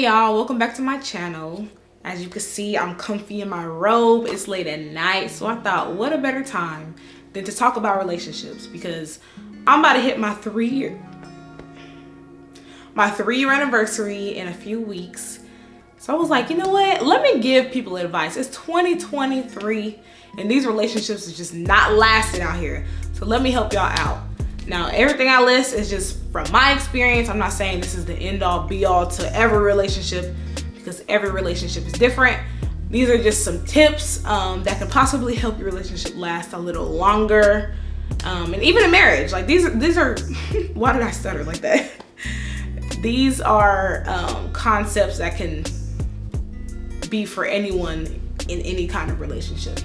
Hey y'all, welcome back to my channel. As you can see, I'm comfy in my robe. It's late at night, so I thought what a better time than to talk about relationships, because I'm about to hit my 3-year anniversary in a few weeks. So I was like, you know what? Let me give people advice. It's 2023 and these relationships is just not lasting out here. So let me help y'all out. Now, everything I list is just from my experience. I'm not saying this is the end all be all to every relationship, because every relationship is different. These are just some tips that can possibly help your relationship last a little longer. And even a marriage, like these are, why did I stutter like that? These are concepts that can be for anyone in any kind of relationship.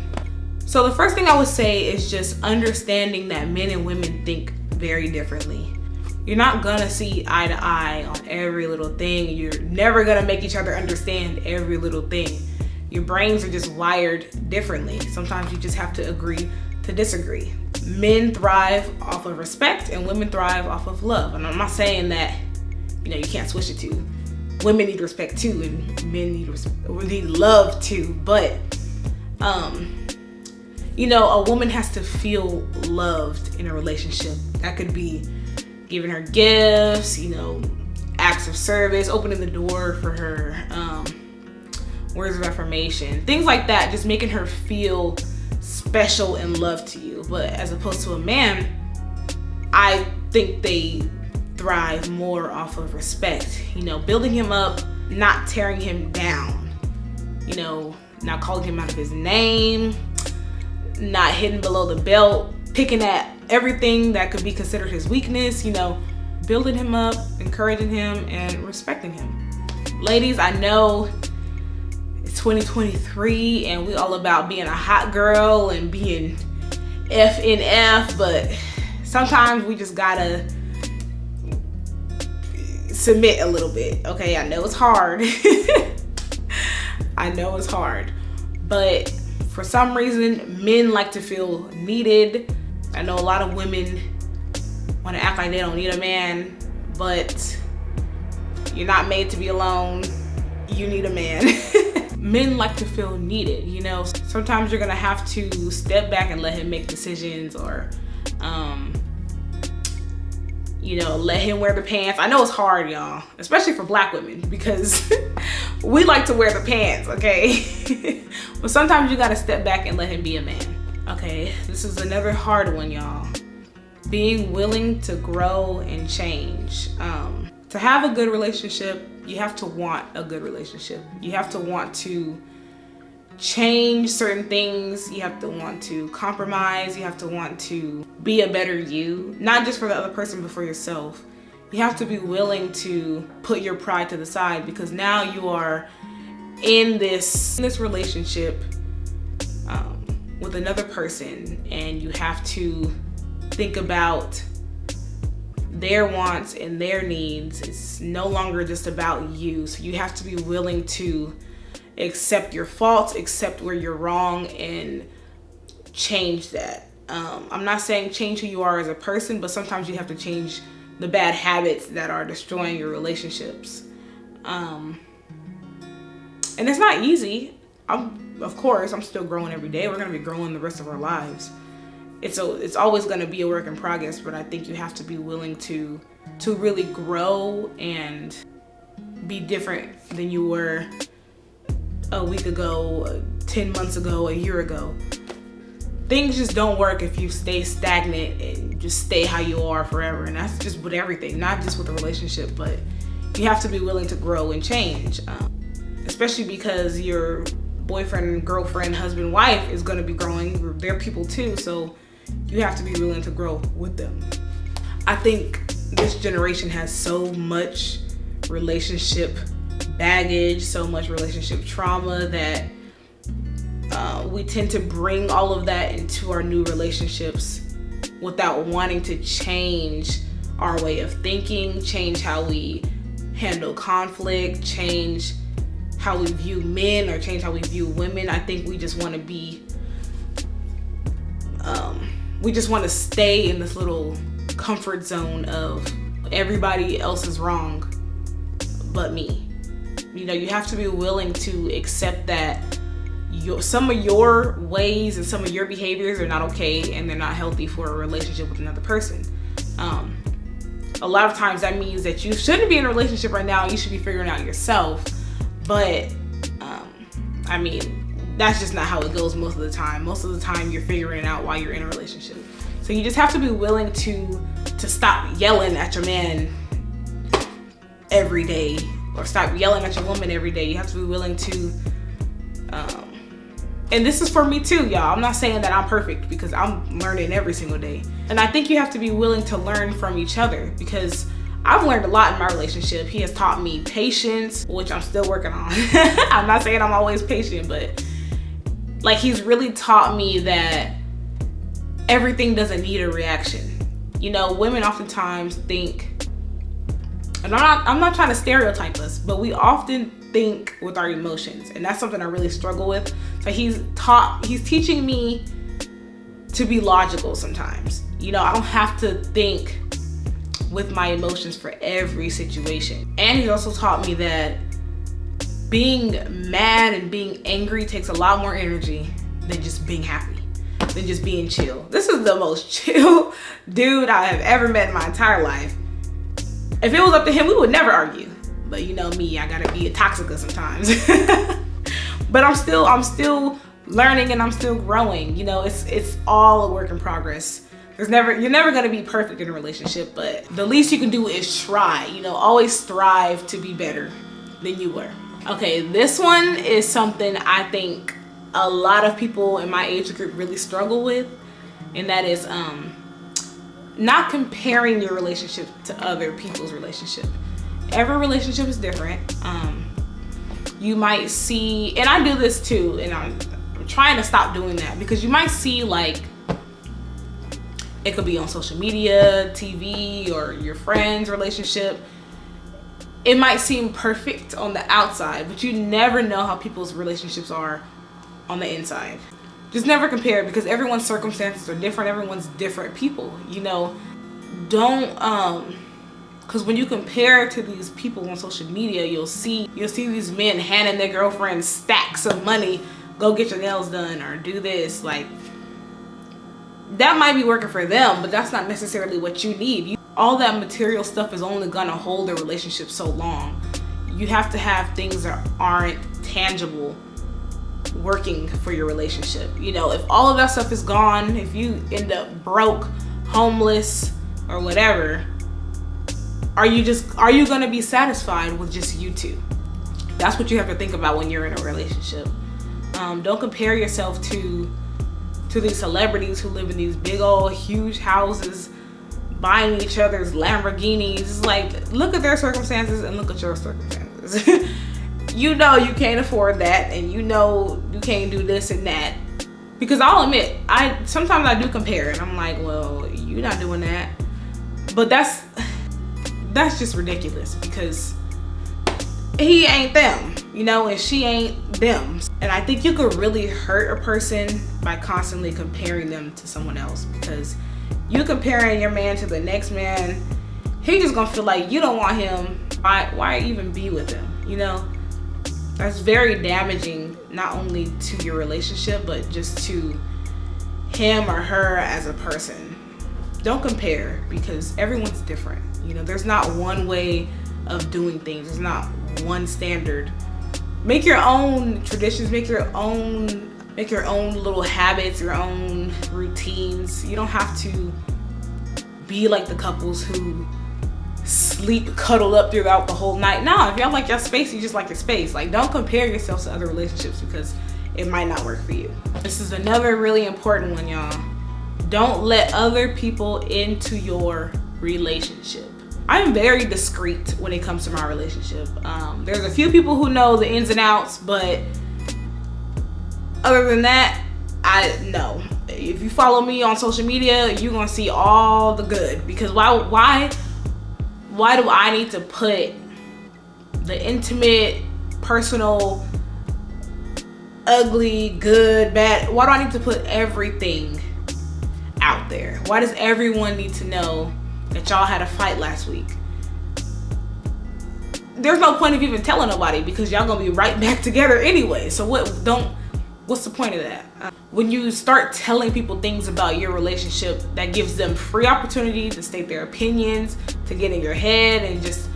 So the first thing I would say is just understanding that men and women think very differently. You're not gonna see eye to eye on every little thing. You're never gonna make each other understand every little thing. Your brains are just wired differently. Sometimes you just have to agree to disagree. Men thrive off of respect and women thrive off of love. And I'm not saying that, you know, you can't switch it to. Women need respect too, and men need love too. But, you know, a woman has to feel loved in a relationship. That could be giving her gifts, you know, acts of service, opening the door for her, words of affirmation, things like that, just making her feel special and loved to you. But as opposed to a man, I think they thrive more off of respect, you know, building him up, not tearing him down, you know, not calling him out of his name, not hitting below the belt, picking at everything that could be considered his weakness, you know, building him up, encouraging him, and respecting him. Ladies, I know it's 2023 and we all about being a hot girl and being FNF, but sometimes we just gotta submit a little bit. Okay, I know it's hard. I know it's hard, but for some reason, men like to feel needed. I know a lot of women want to act like they don't need a man, but you're not made to be alone. You need a man. Men like to feel needed, you know. Sometimes you're gonna have to step back and let him make decisions, or you know, let him wear the pants. I know it's hard, y'all, especially for Black women, because we like to wear the pants, okay? But sometimes you gotta step back and let him be a man. Okay, this is another hard one, y'all. Being willing to grow and change. To have a good relationship, you have to want a good relationship. You have to want to change certain things. You have to want to compromise. You have to want to be a better you, not just for the other person, but for yourself. You have to be willing to put your pride to the side, because now you are in this relationship with another person, and you have to think about their wants and their needs. It's no longer just about you. So you have to be willing to accept your faults, accept where you're wrong, and change that. I'm not saying change who you are as a person, but sometimes you have to change the bad habits that are destroying your relationships. And it's not easy. Of course, I'm still growing every day. We're gonna be growing the rest of our lives. It's always gonna be a work in progress, but I think you have to be willing to really grow and be different than you were a week ago, 10 months ago, a year ago. Things just don't work if you stay stagnant and just stay how you are forever. And that's just with everything, not just with a relationship, but you have to be willing to grow and change, especially because your boyfriend, girlfriend, husband, wife is going to be growing. They're people too, so you have to be willing to grow with them. I think this generation has so much relationship baggage, so much relationship trauma, that we tend to bring all of that into our new relationships without wanting to change our way of thinking, change how we handle conflict, change how we view men, or change how we view women. I think we just want to be, we just want to stay in this little comfort zone of everybody else is wrong but me. You know, you have to be willing to accept that some of your ways and some of your behaviors are not okay and they're not healthy for a relationship with another person. A lot of times that means that you shouldn't be in a relationship right now. You should be figuring out yourself. But I mean, that's just not how it goes most of the time. Most of the time you're figuring it out while you're in a relationship. So you just have to be willing to stop yelling at your man every day, or stop yelling at your woman every day. You have to be willing to, and this is for me too, y'all. I'm not saying that I'm perfect, because I'm learning every single day. And I think you have to be willing to learn from each other, because I've learned a lot in my relationship. He has taught me patience, which I'm still working on. I'm not saying I'm always patient, but like, he's really taught me that everything doesn't need a reaction. You know, women oftentimes think, and I'm not trying to stereotype us, but we often think with our emotions, and that's something I really struggle with. So he's teaching me to be logical sometimes. You know, I don't have to think with my emotions for every situation. And he's also taught me that being mad and being angry takes a lot more energy than just being happy, than just being chill. This is the most chill dude I have ever met in my entire life. If it was up to him, we would never argue. But you know me, I gotta be a toxica sometimes. But I'm still learning and I'm still growing. You know, it's all a work in progress. You're never gonna be perfect in a relationship, but the least you can do is try. You know, always strive to be better than you were. Okay, this one is something I think a lot of people in my age group really struggle with, and that is not comparing your relationship to other people's relationship. Every relationship is different. You might see, and I do this too, and I'm trying to stop doing that, because you might see, like, it could be on social media, TV, or your friend's relationship. It might seem perfect on the outside, but you never know how people's relationships are on the inside. Just never compare, because everyone's circumstances are different. Everyone's different people, you know. Don't, because when you compare to these people on social media, you'll see these men handing their girlfriends stacks of money, go get your nails done or do this. Like, that might be working for them, but that's not necessarily what you need. All that material stuff is only gonna hold a relationship so long. You have to have things that aren't tangible working for your relationship. You know, if all of that stuff is gone, if you end up broke, homeless, or whatever, are you gonna be satisfied with just you two? That's what you have to think about when you're in a relationship. Don't compare yourself to these celebrities who live in these big old huge houses, buying each other's Lamborghinis. It's like, look at their circumstances and look at your circumstances. You know you can't afford that, and you know you can't do this and that. Because I'll admit, sometimes I do compare, and I'm like, well, you're not doing that. But that's just ridiculous, because he ain't them, you know, and she ain't them. And I think you could really hurt a person by constantly comparing them to someone else, because you comparing your man to the next man, he just gonna feel like you don't want him. Why even be with him? You know, that's very damaging, not only to your relationship, but just to him or her as a person. Don't compare, because everyone's different. You know, there's not one way of doing things. There's not one standard. Make your own traditions, make your own little habits, your own routines. You don't have to be like the couples who sleep cuddled up throughout the whole night. No, if y'all like your space, you just like your space. Like, don't compare yourself to other relationships, because it might not work for you. This is another really important one, y'all. Don't let other people into your relationship. I am very discreet when it comes to my relationship. There's a few people who know the ins and outs, but other than that, I know. If you follow me on social media, you're gonna see all the good. Because why do I need to put the intimate, personal, ugly, good, bad? Why do I need to put everything out there? Why does everyone need to know that y'all had a fight last week? there's no point of even telling nobody because y'all gonna be right back together anyway. So what's the point of that? When you start telling people things about your relationship, that gives them free opportunity to state their opinions, to get in your head, and just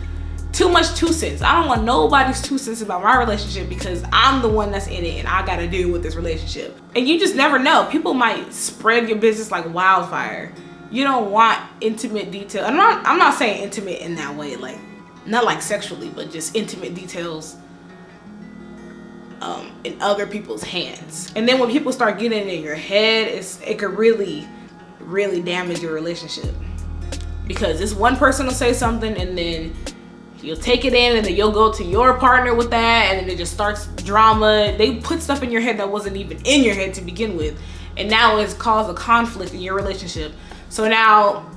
too much 2 cents. I don't want nobody's 2 cents about my relationship because I'm the one that's in it and I gotta deal with this relationship. And you just never know. People might spread your business like wildfire. You don't want intimate detail. I'm not saying intimate in that way, like not like sexually, but just intimate details in other people's hands. And then when people start getting in your head, it could really, really damage your relationship. Because this one person will say something and then you'll take it in and then you'll go to your partner with that and then it just starts drama. They put stuff in your head that wasn't even in your head to begin with. And now it's caused a conflict in your relationship. So now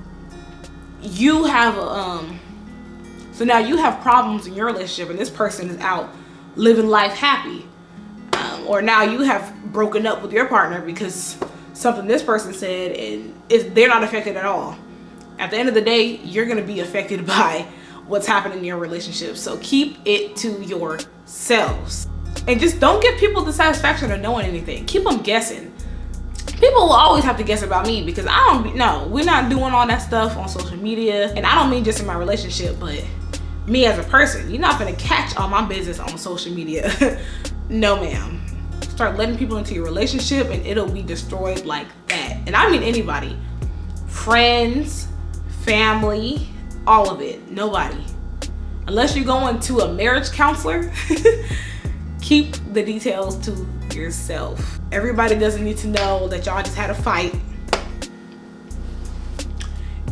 you have problems in your relationship and this person is out living life happy. Or now you have broken up with your partner because something this person said and they're not affected at all. At the end of the day, you're going to be affected by what's happening in your relationship. So keep it to yourselves. And just don't give people the satisfaction of knowing anything. Keep them guessing. People will always have to guess about me because we're not doing all that stuff on social media. And I don't mean just in my relationship, but me as a person. You're not gonna catch all my business on social media. No, ma'am. Start letting people into your relationship and it'll be destroyed like that. And I mean anybody. Friends, family, all of it. Nobody. Unless you're going to a marriage counselor, keep the details to yourself. Everybody doesn't need to know that y'all just had a fight.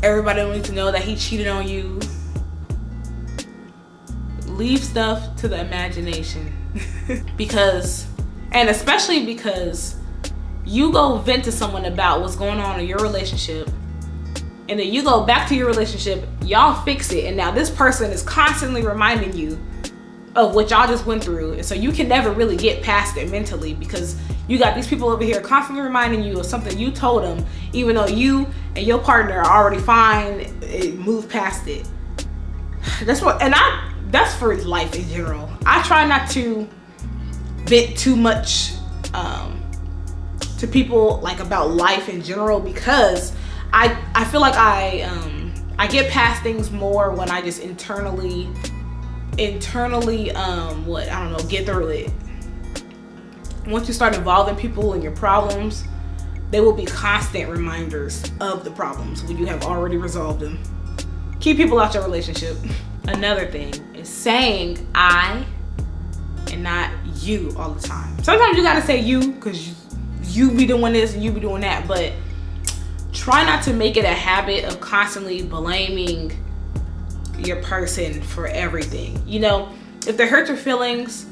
Everybody don't need to know that he cheated on you. Leave stuff to the imagination. Especially because you go vent to someone about what's going on in your relationship and then you go back to your relationship, y'all fix it, and now this person is constantly reminding you of what y'all just went through, and so you can never really get past it mentally because you got these people over here constantly reminding you of something you told them, even though you and your partner are already fine, move past it. That's for life in general. I try not to vent too much to people like about life in general because I feel like I get past things more when I just internally get through it. Once you start involving people in your problems, they will be constant reminders of the problems when you have already resolved them. Keep people out your relationship. Another thing is saying I and not you all the time. Sometimes you gotta say you because you be doing this and you be doing that, but try not to make it a habit of constantly blaming your person for everything. You know, if they hurt your feelings,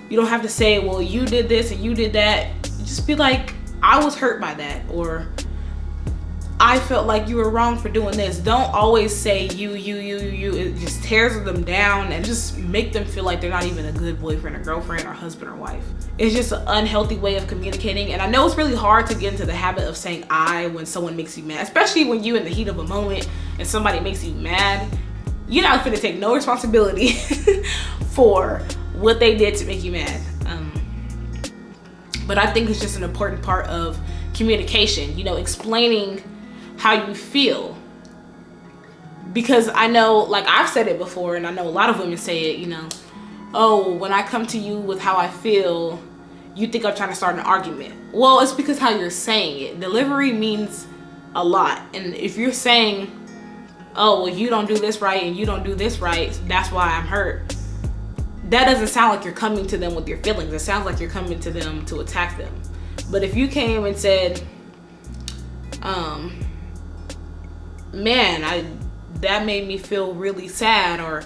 you don't have to say, well, you did this and you did that. Just be like, I was hurt by that, or I felt like you were wrong for doing this. Don't always say you. It just tears them down and just make them feel like they're not even a good boyfriend or girlfriend or husband or wife. It's just an unhealthy way of communicating. And I know it's really hard to get into the habit of saying I when someone makes you mad, especially when you're in the heat of a moment and somebody makes you mad. You're not gonna take no responsibility for what they did to make you mad. But I think it's just an important part of communication, you know, explaining how you feel. Because I know, like I've said it before, and I know a lot of women say it, you know, oh, when I come to you with how I feel, you think I'm trying to start an argument. Well, it's because how you're saying it. Delivery means a lot. And if you're saying, oh, well, you don't do this right and you don't do this right, that's why I'm hurt. That doesn't sound like you're coming to them with your feelings. It sounds like you're coming to them to attack them. But if you came and said, man, that made me feel really sad, or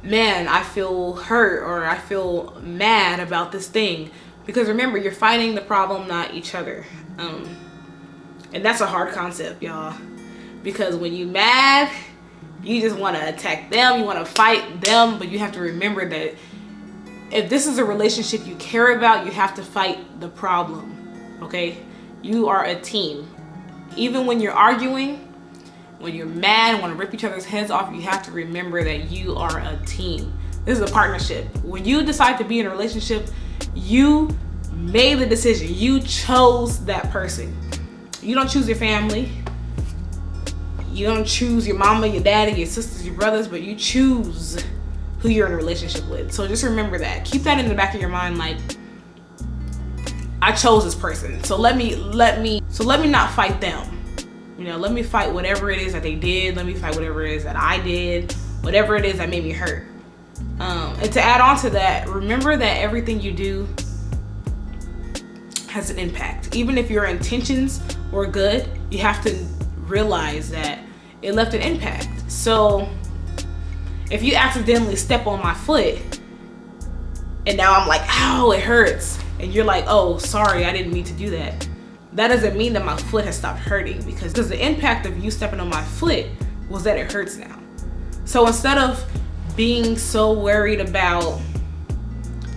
man, I feel hurt, or I feel mad about this thing. Because remember, you're fighting the problem, not each other. And that's a hard concept, y'all. Because when you're mad, you just want to attack them, you want to fight them, but you have to remember that if this is a relationship you care about, you have to fight the problem, okay? You are a team. Even when you're arguing, when you're mad, want to rip each other's heads off, you have to remember that you are a team. This is a partnership. When you decide to be in a relationship, you made the decision. You chose that person. You don't choose your family. You don't choose your mama, your daddy, your sisters, your brothers, but you choose who you're in a relationship with. So just remember that. Keep that in the back of your mind, like, I chose this person. So let me not fight them. You know, let me fight whatever it is that they did. Let me fight whatever it is that I did. Whatever it is that made me hurt. And to add on to that, remember that everything you do has an impact. Even if your intentions were good, you have to realize that it left an impact. So if you accidentally step on my foot and now I'm like, ow, it hurts, and you're like, oh, sorry, I didn't mean to do that. That doesn't mean that my foot has stopped hurting, because the impact of you stepping on my foot was that it hurts now. So instead of being so worried about,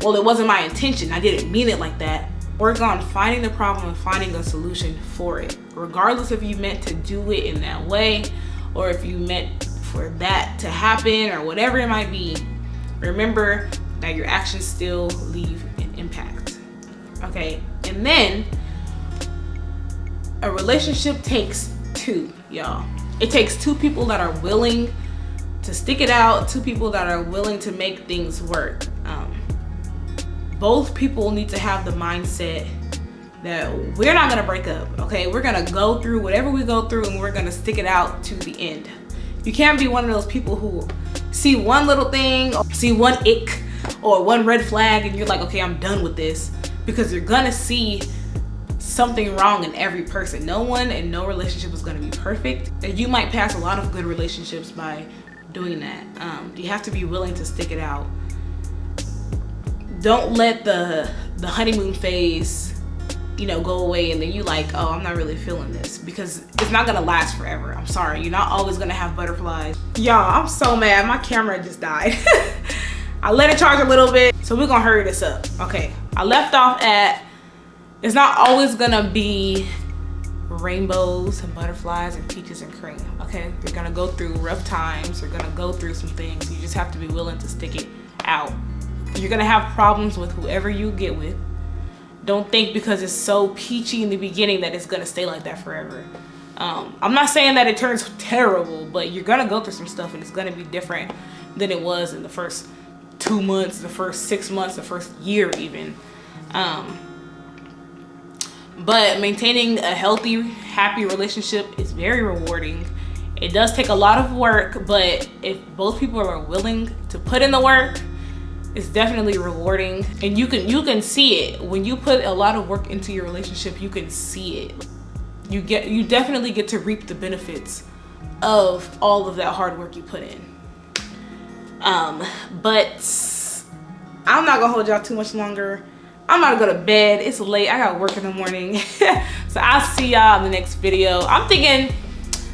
well, it wasn't my intention, I didn't mean it like that, work on finding the problem and finding a solution for it. Regardless if you meant to do it in that way or if you meant for that to happen or whatever it might be, remember that your actions still leave an impact. Okay, and then a relationship takes two, y'all. It takes two people that are willing to stick it out, two people that are willing to make things work. Both people need to have the mindset that we're not gonna break up, okay? We're gonna go through whatever we go through and we're gonna stick it out to the end. You can't be one of those people who see one little thing, or see one ick or one red flag and you're like, okay, I'm done with this, because you're gonna see something wrong in every person. No one and no relationship is gonna be perfect. And you might pass a lot of good relationships by doing that. You have to be willing to stick it out. Don't let the honeymoon phase, you know, go away and then you like, oh, I'm not really feeling this, because it's not gonna last forever. I'm sorry, you're not always gonna have butterflies. Y'all, I'm so mad, my camera just died. I let it charge a little bit, so we're gonna hurry this up. Okay, I left off at, it's not always gonna be rainbows and butterflies and peaches and cream, okay? You're gonna go through rough times, you're gonna go through some things. You just have to be willing to stick it out. You're gonna have problems with whoever you get with. Don't think because it's so peachy in the beginning that it's gonna stay like that forever. I'm not saying that it turns terrible, but you're gonna go through some stuff and it's gonna be different than it was in the first 2 months, the first 6 months, the first year even. But maintaining a healthy, happy relationship is very rewarding. It does take a lot of work, but if both people are willing to put in the work, it's definitely rewarding. And you can see it. When you put a lot of work into your relationship, you can see it. You definitely get to reap the benefits of all of that hard work you put in. But I'm not gonna hold y'all too much longer. I'm about to go to bed. It's late. I got work in the morning. So I'll see y'all in the next video. I'm thinking,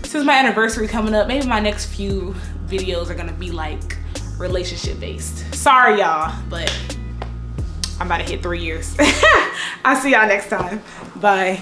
since my anniversary coming up, maybe my next few videos are gonna be like relationship based. Sorry y'all, but I'm about to hit 3 years. I'll see y'all next time. Bye.